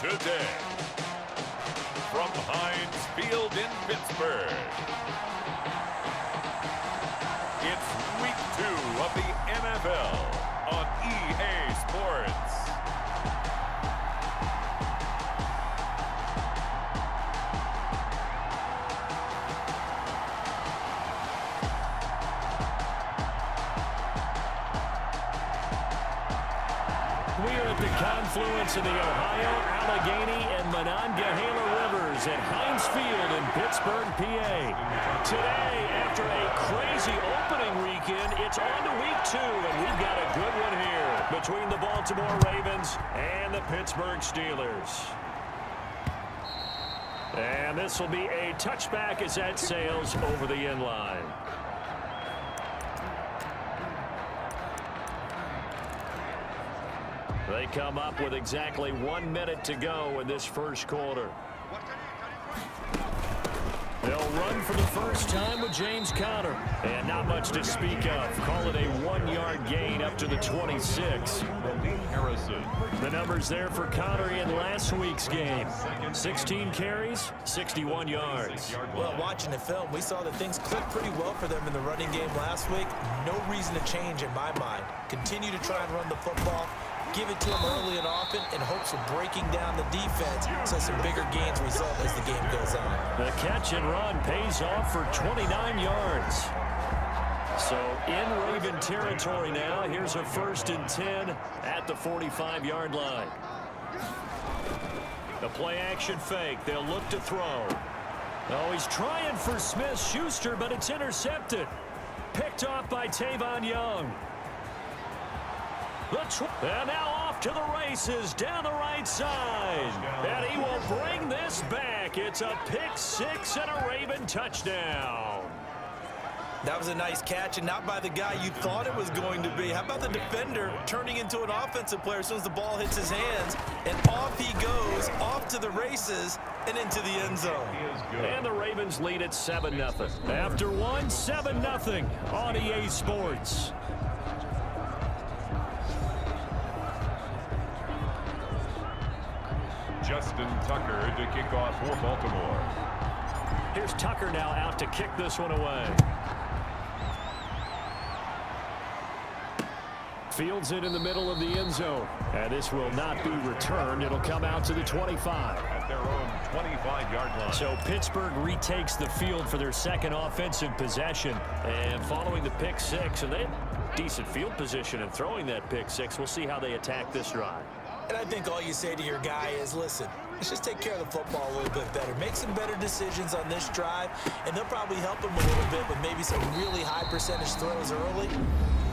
today. From Heinz Field in Pittsburgh, it's Week 2 of the NFL on EA Sports. We are at the confluence of the Ohio, Allegheny, and Monongahela Rivers at Heinz Field in Pittsburgh, PA. Today, after a crazy opening weekend, it's on to Week 2, and we've got a good one here between the Baltimore Ravens and the Pittsburgh Steelers. And this will be a touchback as that sails over the end line. They come up with exactly 1 minute to go in this first quarter. They'll run for the first time with James Conner. And not much to speak of. Call it a 1-yard gain up to the 26. The numbers there for Conner in last week's game. 16 carries, 61 yards. Well, watching the film, we saw that things clicked pretty well for them in the running game last week. No reason to change in my mind. Continue to try and run the football. Give it to him early and often in hopes of breaking down the defense so some bigger gains result as the game goes on. The catch and run pays off for 29 yards. So in Raven territory now, here's a 1st and 10 at the 45-yard line. The play action fake. They'll look to throw. Oh, he's trying for Smith-Schuster, but it's intercepted. Picked off by Tavon Young. And now off to the races down the right side. And he will bring this back. It's a pick 6 and a Raven touchdown. That was a nice catch, and not by the guy you thought it was going to be. How about the defender turning into an offensive player as soon as the ball hits his hands, and off he goes, off to the races, and into the end zone. And the Ravens lead at 7-0. After one, 7-0 on EA Sports. Justin Tucker to kick off for Baltimore. Here's Tucker now out to kick this one away. Fields it in the middle of the end zone. And this will not be returned. It'll come out to the 25. At their own 25-yard line. So Pittsburgh retakes the field for their second offensive possession. And following the pick 6, and they had decent field position in throwing that pick 6. We'll see how they attack this drive. And I think all you say to your guy is, listen, let's just take care of the football a little bit better. Make some better decisions on this drive, and they'll probably help him a little bit with maybe some really high percentage throws early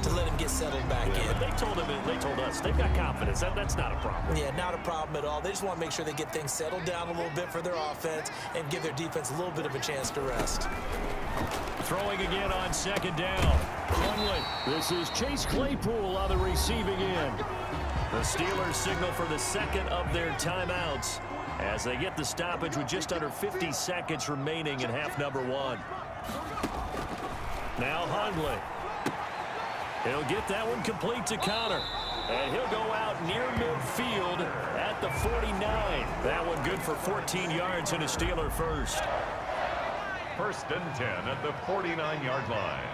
to let him get settled back in. But they told us, they've got confidence. That's not a problem. Yeah, not a problem at all. They just want to make sure they get things settled down a little bit for their offense and give their defense a little bit of a chance to rest. Throwing again on 2nd down. Hundley. This is Chase Claypool on the receiving end. The Steelers signal for the second of their timeouts as they get the stoppage with just under 50 seconds remaining in half number 1. Now Hundley. He'll get that one complete to Conner. And he'll go out near midfield at the 49. That one good for 14 yards and a Steeler first. 1st and 10 at the 49-yard line.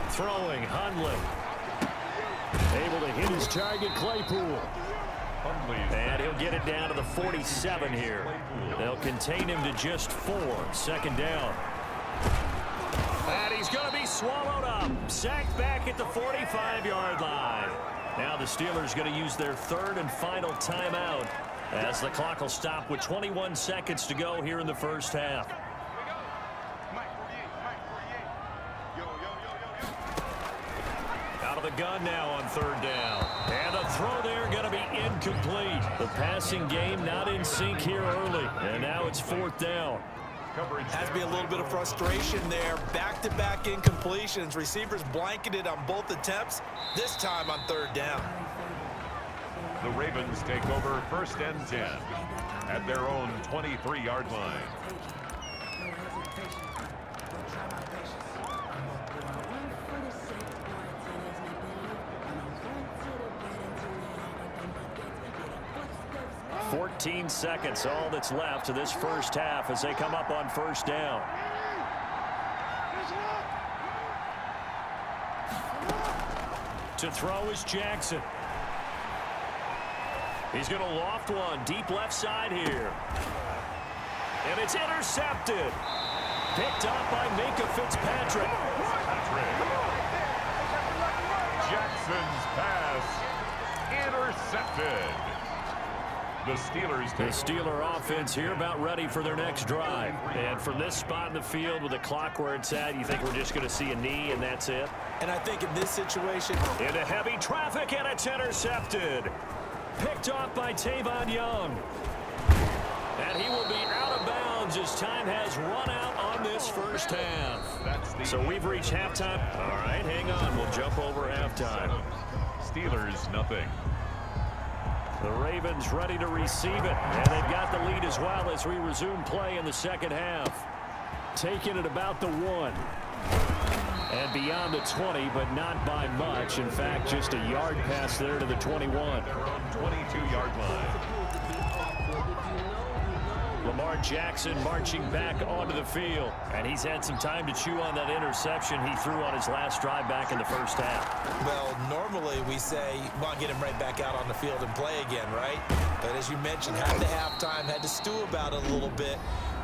Throwing Hundley. Able to hit his target, Claypool. And he'll get it down to the 47 here. They'll contain him to just 4. 2nd down. And he's going to be swallowed up. Sacked back at the 45-yard line. Now the Steelers going to use their 3rd and final timeout as the clock will stop with 21 seconds to go here in the first half. Out of the gun now on 3rd down. And a throw there going to be incomplete. The passing game not in sync here early. And now it's 4th down. Has to be a little bit of frustration there. Back-to-back incompletions. Receivers blanketed on both attempts, this time on 3rd down. The Ravens take over 1st and 10 at their own 23-yard line. 14 seconds, all that's left to this first half as they come up on first down. To throw is Jackson. He's going to loft one deep left side here. And it's intercepted. Picked up by Minka Fitzpatrick. Jackson's pass intercepted. The Steeler offense here about ready for their next drive. And from this spot in the field with the clock where it's at, you think we're just going to see a knee and that's it? And I think in this situation, into heavy traffic, and it's intercepted. Picked off by Tavon Young. And he will be out of bounds as time has run out on this first half. So we've reached halftime. All right, hang on. We'll jump over halftime. Steelers, nothing. The Ravens ready to receive it. And they've got the lead as well as we resume play in the second half. Taking it about the 1. And beyond the 20, but not by much. In fact, just a yard pass there to the 21. 22-yard line. Lamar Jackson marching back onto the field. And he's had some time to chew on that interception he threw on his last drive back in the first half. Well, normally we say, well, get him right back out on the field and play again, right? But as you mentioned, had the halftime, had to stew about it a little bit.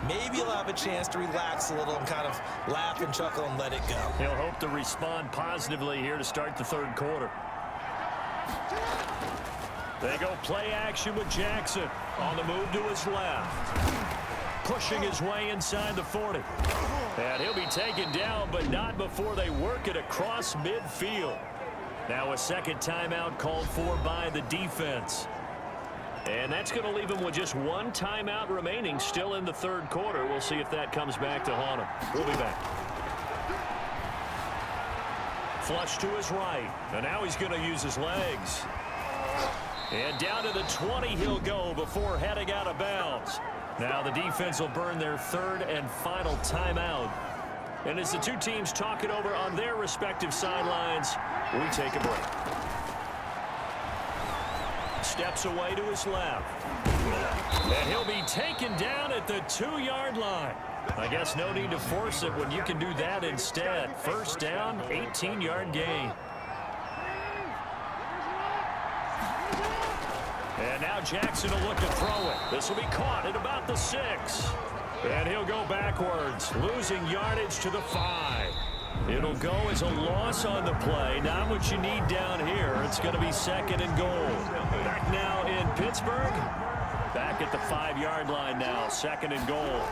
Maybe he'll have a chance to relax a little and kind of laugh and chuckle and let it go. He'll hope to respond positively here to start the third quarter. They go play action with Jackson on the move to his left. Pushing his way inside the 40. And he'll be taken down, but not before they work it across midfield. Now a second timeout called for by the defense. And that's going to leave him with just one timeout remaining still in the third quarter. We'll see if that comes back to haunt him. We'll be back. Flush to his right. And now he's going to use his legs. And down to the 20 he'll go before heading out of bounds. Now the defense will burn their third and final timeout. And as the two teams talk it over on their respective sidelines, we take a break. Steps away to his left. And he'll be taken down at the 2-yard line. I guess no need to force it when you can do that instead. First down, 18-yard gain. And now Jackson will look to throw it. This will be caught at about the 6. And he'll go backwards, losing yardage to the 5. It'll go as a loss on the play. Not what you need down here. It's going to be second and goal. Back now in Pittsburgh. Back at the 5-yard line now. Second and goal.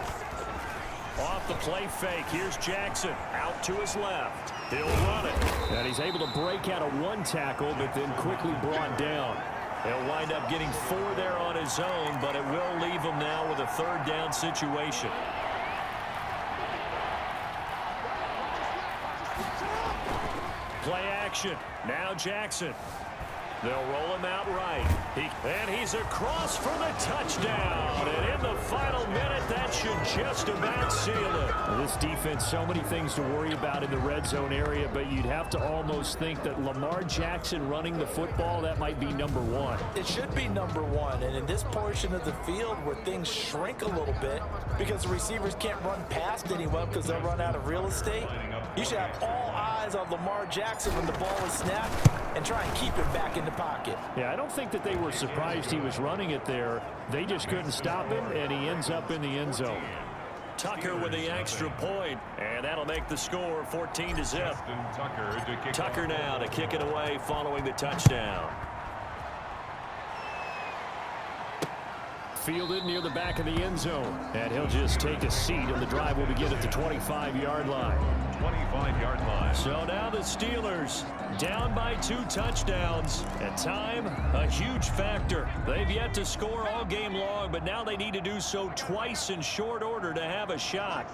Off the play fake. Here's Jackson. Out to his left. He'll run it. And he's able to break out of one tackle, but then quickly brought down. He'll wind up getting 4 there on his own, but it will leave him now with a third down situation. Play action. Now Jackson. They'll roll him out right. And he's across for the touchdown. And in the final minute, that should just about seal it. Well, this defense, so many things to worry about in the red zone area, but you'd have to almost think that Lamar Jackson running the football, that might be number 1. It should be number 1. And in this portion of the field where things shrink a little bit because the receivers can't run past anyone because they'll run out of real estate, you should have all eyes on Lamar Jackson when the ball is snapped and try and keep it back in the pocket. Yeah, I don't think that they were surprised he was running it there. They just couldn't stop him, and he ends up in the end zone. Tucker with the extra point, and that'll make the score 14-0. Tucker now to kick it away following the touchdown. Fielded near the back of the end zone, and he'll just take a seat, and the drive will begin at the 25-yard line. 25-yard line. So now the Steelers down by 2 touchdowns, and time a huge factor. They've yet to score all game long, but now they need to do so twice in short order to have a shot.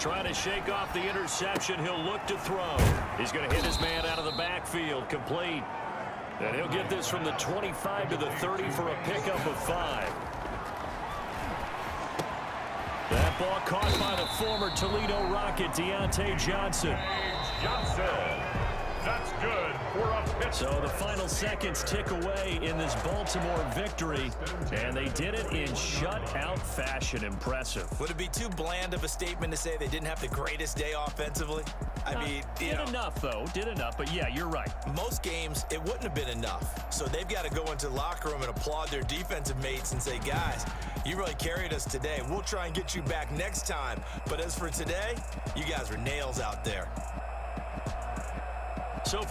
Trying to shake off the interception, he'll look to throw. He's going to hit his man out of the backfield, complete. And he'll get this from the 25 to the 30 for a pickup of 5. That ball caught by the former Toledo Rocket, Deontay Johnson. That's good for a pitch. So the final seconds tick away in this Baltimore victory, and they did it in shutout fashion. Impressive. Would it be too bland of a statement to say they didn't have the greatest day offensively? I mean, did enough, though. Did enough, but yeah, you're right. Most games, it wouldn't have been enough. So they've got to go into the locker room and applaud their defensive mates and say, guys, you really carried us today. We'll try and get you back next time. But as for today, you guys were nails out there. So for